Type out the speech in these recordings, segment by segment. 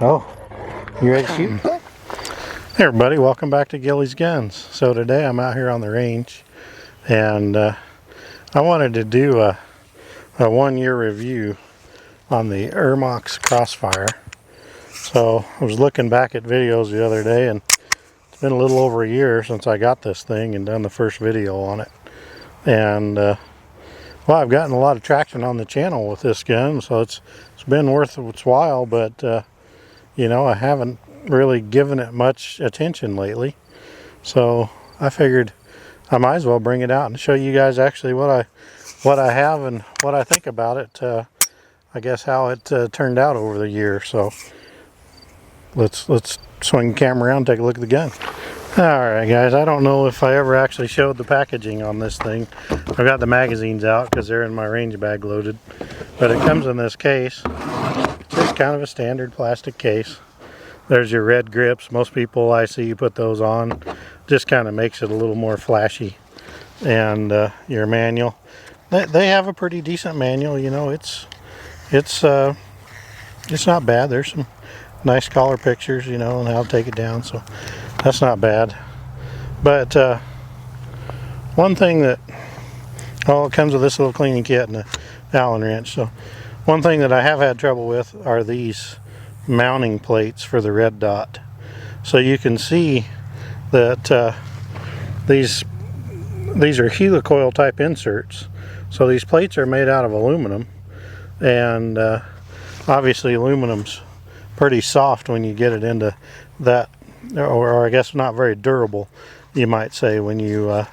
Oh, you ready to shoot? Hey everybody, welcome back to Gilly's Guns. So today I'm out here on the range, and I wanted to do a 1-year review on the Ermox X-Fire. So I was looking back at videos the other day, and it's been a little over a year since I got this thing and done the first video on it. And well, I've gotten a lot of traction on the channel with this gun, so it's been worth its while, but you know, I haven't really given it much attention lately. So I figured I might as well bring it out and show you guys actually what I have and what I think about it. I guess how it turned out over the year. So let's swing the camera around and take a look at the gun. Alright guys, I don't know if I ever actually showed the packaging on this thing. I've got the magazines out because they're in my range bag loaded. But it comes in this case. It's just kind of a standard plastic case. There's your red grips. Most people I see put those on. Just kind of makes it a little more flashy. And your manual. They have a pretty decent manual. You know, it's not bad. There's some nice color pictures, you know, and how to take it down. So that's not bad. But one thing that, oh, it comes with this little cleaning kit and a Allen wrench. So one thing that I have had trouble with are these mounting plates for the red dot. So you can see that these are helicoil type inserts. So these plates are made out of aluminum, and obviously aluminum's pretty soft when you get it into that, or I guess not very durable, you might say, when you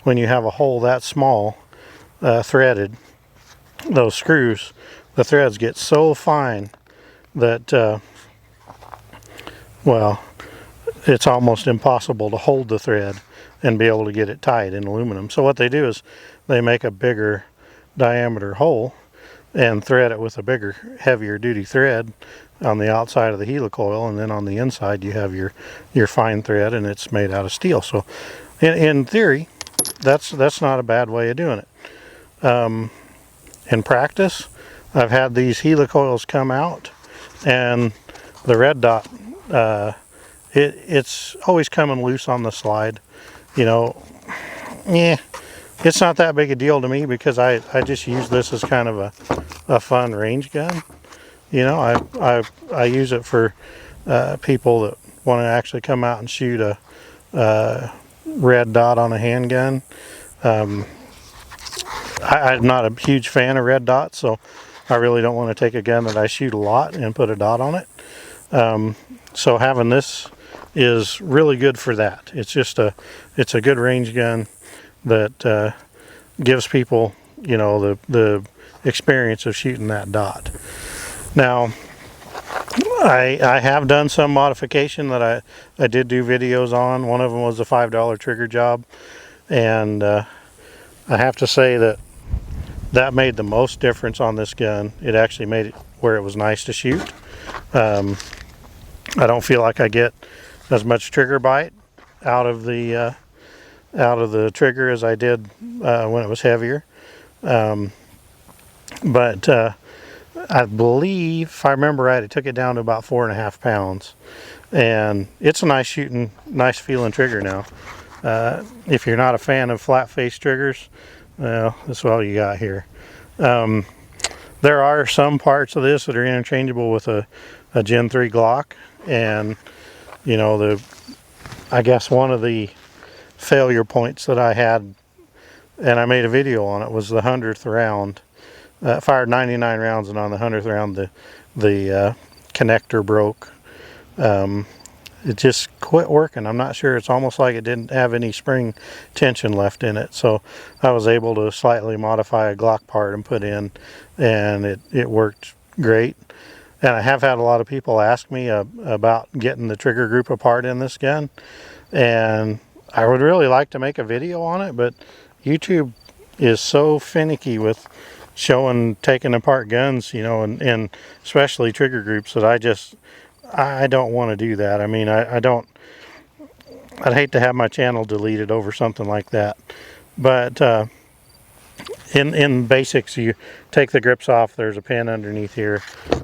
have a hole that small threaded. Those screws, the threads get so fine that well, it's almost impossible to hold the thread and be able to get it tight in aluminum. So what they do is they make a bigger diameter hole and thread it with a bigger, heavier duty thread on the outside of the helicoil, and then on the inside you have your fine thread, and it's made out of steel. So in theory, that's not a bad way of doing it. In practice, I've had these helicoils come out, and the red dot, it's always coming loose on the slide. You know, yeah, it's not that big a deal to me because I just use this as kind of a fun range gun. You know, I use it for people that want to actually come out and shoot a red dot on a handgun. I'm not a huge fan of red dots, so I really don't want to take a gun that I shoot a lot and put a dot on it. So having this is really good for that. It's a good range gun that gives people, you know, the experience of shooting that dot. Now, I have done some modification that I did do videos on. One of them was a $5 trigger job, and I have to say that made the most difference on this gun. It actually made it where it was nice to shoot. I don't feel like I get as much trigger bite out of the trigger as I did when it was heavier. But I believe, if I remember right, it took it down to about 4.5 pounds, and it's a nice shooting, nice feeling trigger now. If you're not a fan of flat face triggers, well, that's all you got here. There are some parts of this that are interchangeable with a Gen 3 Glock, and you know, I guess one of the failure points that I had, and I made a video on it, was the 100th round. Fired 99 rounds, and on the 100th round the connector broke. It just quit working. I'm not sure. It's almost like it didn't have any spring tension left in it. So I was able to slightly modify a Glock part and put in, and it worked great. And I have had a lot of people ask me about getting the trigger group apart in this gun, and I would really like to make a video on it, but YouTube is so finicky with taking apart guns, you know, and especially trigger groups, that I don't want to do that. I mean, I'd hate to have my channel deleted over something like that. But in basics, you take the grips off. There's a pin underneath here.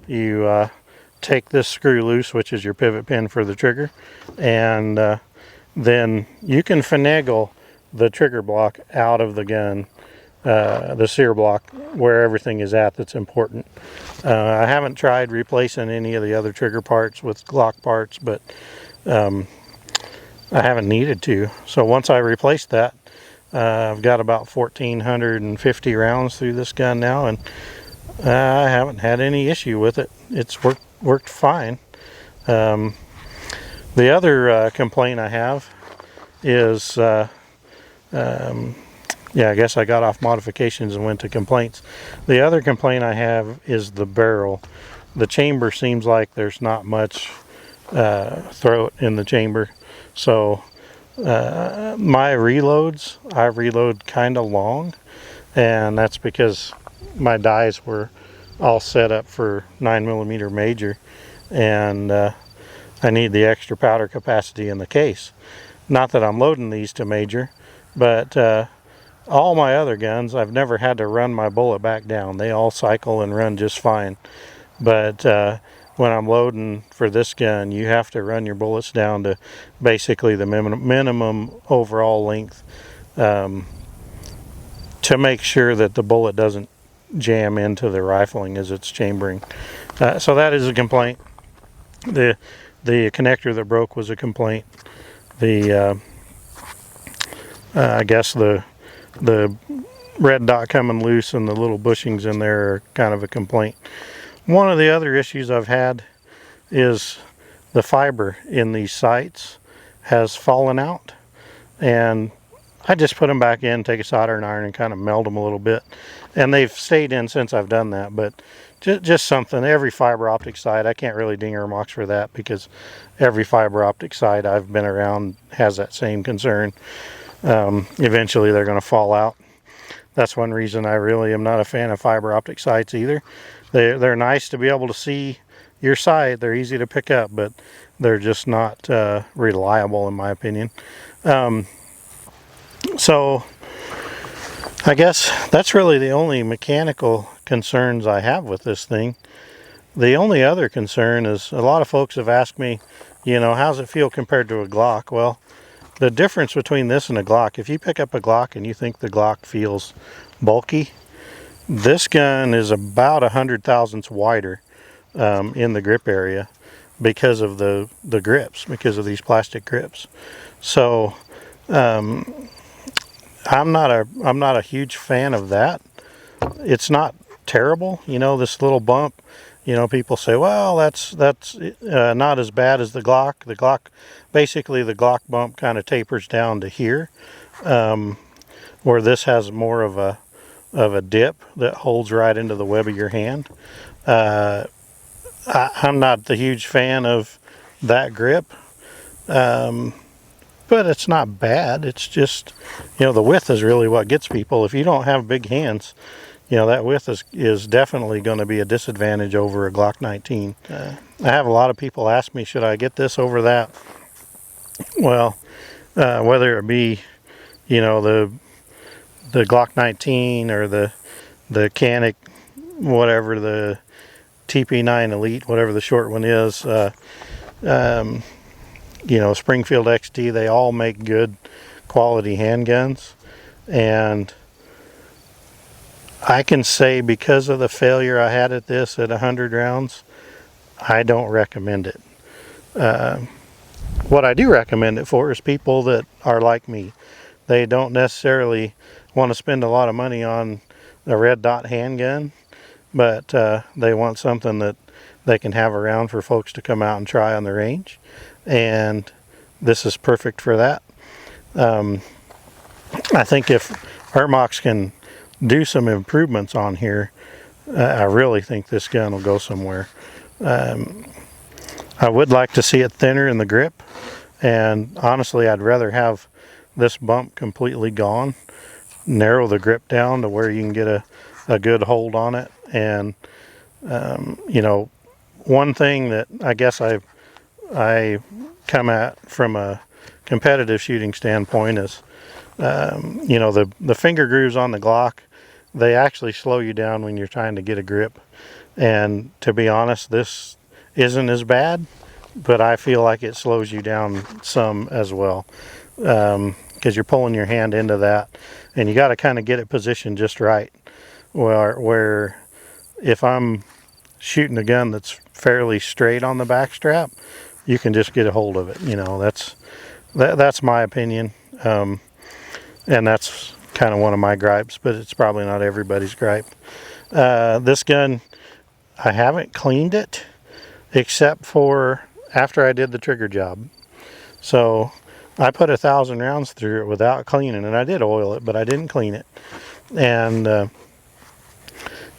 You take this screw loose, which is your pivot pin for the trigger, and then you can finagle the trigger block out of the gun, the sear block, where everything is at that's important. I haven't tried replacing any of the other trigger parts with Glock parts, but I haven't needed to. So once I replace that, I've got about 1,450 rounds through this gun now, and I haven't had any issue with it. It's worked fine. The other complaint I have is, yeah, I guess I got off modifications and went to complaints. The other complaint I have is the barrel. The chamber seems like there's not much throat in the chamber. So my reloads, I reload kind of long, and that's because my dies were all set up for 9mm major, and I need the extra powder capacity in the case. Not that I'm loading these to major, but all my other guns, I've never had to run my bullet back down. They all cycle and run just fine. But when I'm loading for this gun, you have to run your bullets down to basically the minimum overall length to make sure that the bullet doesn't jam into the rifling as it's chambering. So that is a complaint. The connector that broke was a complaint. The I guess the red dot coming loose and the little bushings in there are kind of a complaint. One of the other issues I've had is the fiber in these sights has fallen out, and I just put them back in, take a soldering iron and kind of meld them a little bit, and they've stayed in since I've done that. But just something, every fiber optic sight, I can't really ding Ermox for that, because every fiber optic sight I've been around has that same concern. Eventually they're going to fall out. That's one reason I really am not a fan of fiber optic sights either. They're nice to be able to see your sight. They're easy to pick up, but they're just not reliable in my opinion. So I guess that's really the only mechanical concerns I have with this thing. The only other concern is, a lot of folks have asked me, you know, how's it feel compared to a Glock? Well, the difference between this and a Glock, if you pick up a Glock and you think the Glock feels bulky, this gun is about 100 thousandths wider in the grip area because of the grips, because of these plastic grips. So I'm not a huge fan of that. It's not terrible, you know. This little bump, you know, people say, well, that's not as bad as the Glock. The Glock, basically the Glock bump kind of tapers down to here, where this has more of a dip that holds right into the web of your hand. I'm not the huge fan of that grip, but it's not bad. It's just, you know, the width is really what gets people. If you don't have big hands, you know, that width is definitely going to be a disadvantage over a Glock 19. I have a lot of people ask me, should I get this over that? Well, whether it be, you know, the Glock 19 or the Canic, whatever, the TP9 Elite, whatever the short one is, you know, Springfield XT, they all make good quality handguns. And I can say, because of the failure I had at this at 100 rounds, I don't recommend it. What I do recommend it for is people that are like me. They don't necessarily want to spend a lot of money on a red dot handgun, but they want something that they can have around for folks to come out and try on the range. And this is perfect for that. I think if Ermox can do some improvements on here, I really think this gun will go somewhere. I would like to see it thinner in the grip, and honestly I'd rather have this bump completely gone, narrow the grip down to where you can get a good hold on it. And you know, one thing that I guess I come at from a competitive shooting standpoint is, you know, the finger grooves on the Glock, they actually slow you down when you're trying to get a grip. And to be honest, this isn't as bad, but I feel like it slows you down some as well, because you're pulling your hand into that, and you got to kind of get it positioned just right, where if I'm shooting a gun that's fairly straight on the back strap, you can just get a hold of it. You know, that's my opinion, and that's kind of one of my gripes, but it's probably not everybody's gripe. This gun, I haven't cleaned it except for after I did the trigger job. So I put 1,000 rounds through it without cleaning it. I did oil it, but I didn't clean it. And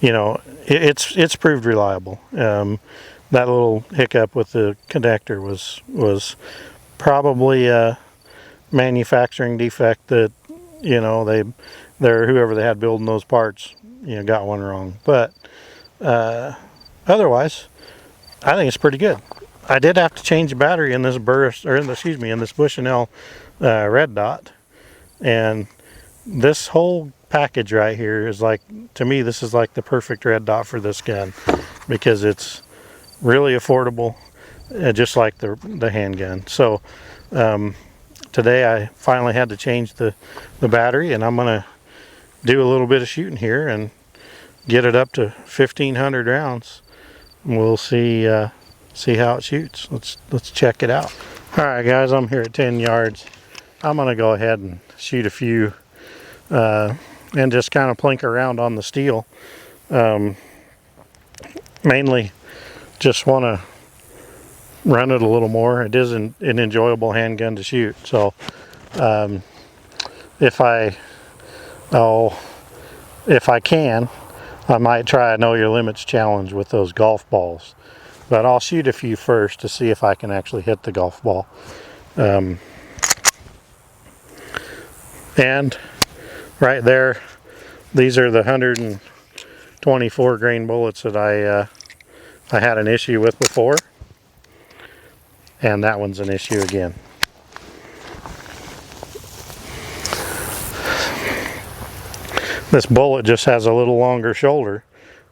you know, it's proved reliable. That little hiccup with the connector was probably a manufacturing defect that, you know, whoever they had building those parts, you know, got one wrong. But otherwise, I think it's pretty good. I did have to change the battery in this in this Bushnell red dot, and this whole package right here is like, to me, this is like the perfect red dot for this gun, because it's really affordable, just like the handgun. So today I finally had to change the battery, and I'm gonna do a little bit of shooting here and get it up to 1,500 rounds. We'll see how it shoots. Let's check it out. All right, guys, I'm here at 10 yards. I'm gonna go ahead and shoot a few and just kind of plink around on the steel. Mainly just want to run it a little more. It is an enjoyable handgun to shoot. So if I can, I might try a Know Your Limits challenge with those golf balls. But I'll shoot a few first to see if I can actually hit the golf ball. And right there, these are the 124 grain bullets that I had an issue with before. And that one's an issue again. This bullet just has a little longer shoulder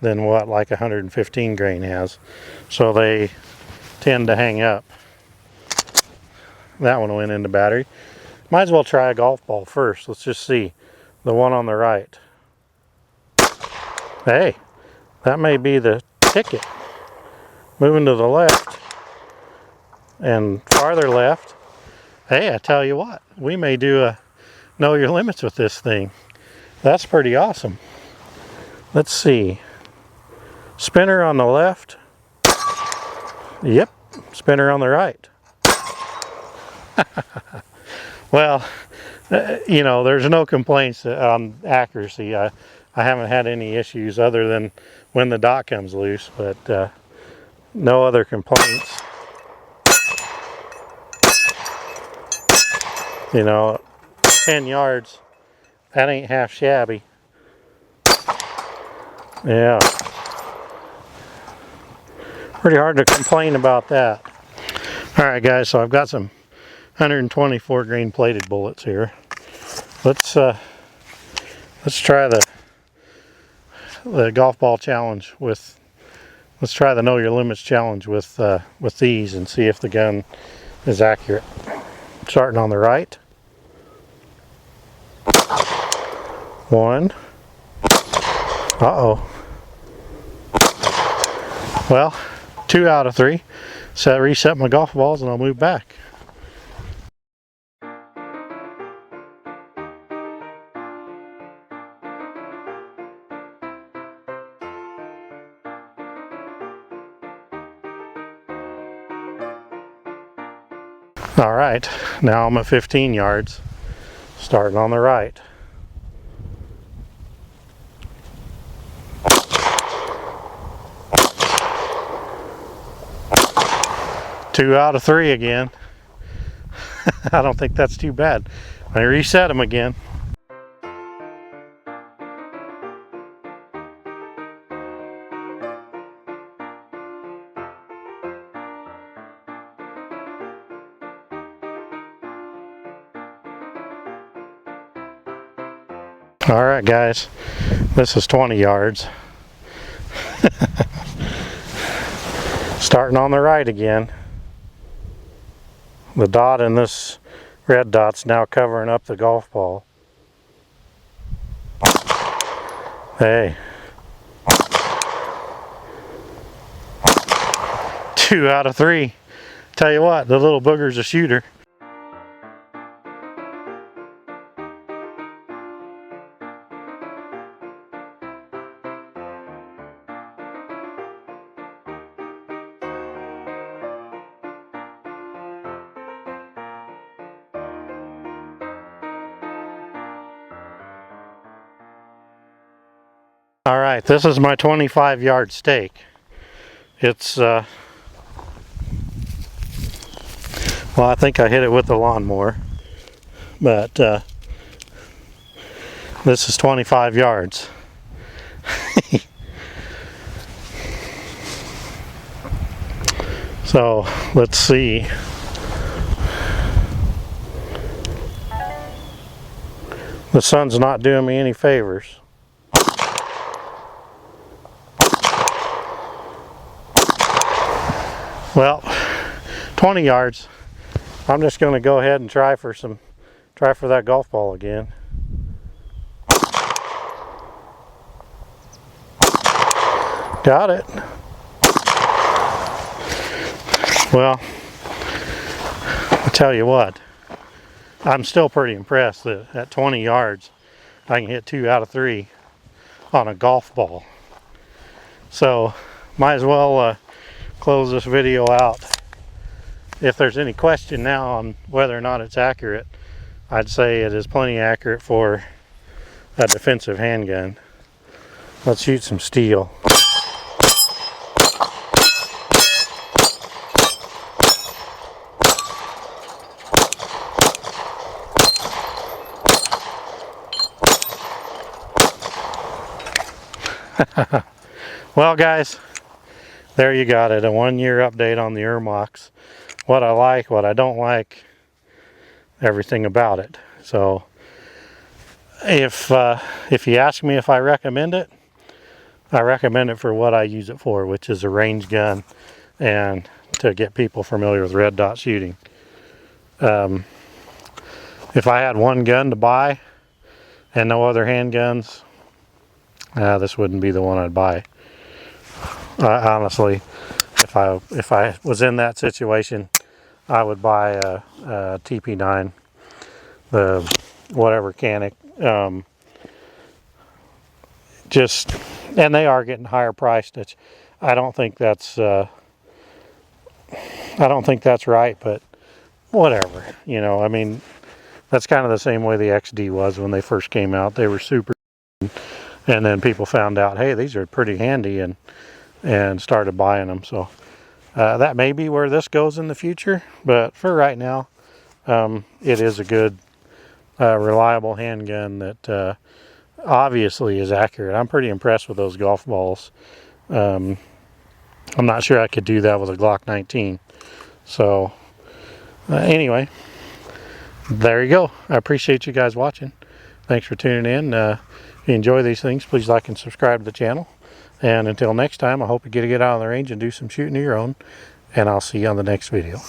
than what like 115 grain has, so they tend to hang up. That one went in the battery. Might as well try a golf ball first. Let's just see. The one on the right. Hey, that may be the ticket. Moving to the left and farther left. Hey, I tell you what, we may do a Know Your Limits with this thing. That's pretty awesome. Let's see. Spinner on the left. Yep, spinner on the right. Well, you know, there's no complaints on accuracy. I haven't had any issues other than when the dot comes loose, but no other complaints. You know, 10 yards, that ain't half shabby. Yeah. Pretty hard to complain about that. Alright guys, so I've got some 124 grain plated bullets here. Let's try the golf ball challenge with, let's try the Know Your Limits challenge with these and see if the gun is accurate. Starting on the right. One. Uh-oh. Well, 2 out of 3. So I reset my golf balls and I'll move back. All right, now I'm at 15 yards, starting on the right. Two out of 3 again. I don't think that's too bad. I reset them again. All right, guys, this is 20 yards. Starting on the right again. The dot in this red dot's now covering up the golf ball. Hey. 2 out of 3. Tell you what, the little booger's a shooter. All right, this is my 25-yard stake. It's, well, I think I hit it with the lawnmower, but this is 25 yards. So, let's see. The sun's not doing me any favors. Well, 20 yards. I'm just going to go ahead and try for that golf ball again. Got it. Well, I'll tell you what, I'm still pretty impressed that at 20 yards I can hit 2 out of 3 on a golf ball. So might as well close this video out. If there's any question now on whether or not it's accurate, I'd say it is plenty accurate for a defensive handgun. Let's shoot some steel. Well guys, there you got it, a 1-year update on the Ermox. What I like, what I don't like, everything about it. So if you ask me if I recommend it, I recommend it for what I use it for, which is a range gun and to get people familiar with red dot shooting. If I had one gun to buy and no other handguns, this wouldn't be the one I'd buy. Honestly, if I was in that situation, I would buy a TP9, the whatever Canic. And they are getting higher priced. I don't think that's right, but whatever. You know, I mean, that's kind of the same way the XD was when they first came out. They were super, and then people found out, hey, these are pretty handy, and started buying them. So that may be where this goes in the future, but for right now, it is a good, reliable handgun that obviously is accurate. I'm pretty impressed with those golf balls. I'm not sure I could do that with a Glock 19. So anyway, there you go. I appreciate you guys watching. Thanks for tuning in. If you enjoy these things, please like and subscribe to the channel. And until next time, I hope you get out on the range and do some shooting of your own. And I'll see you on the next video.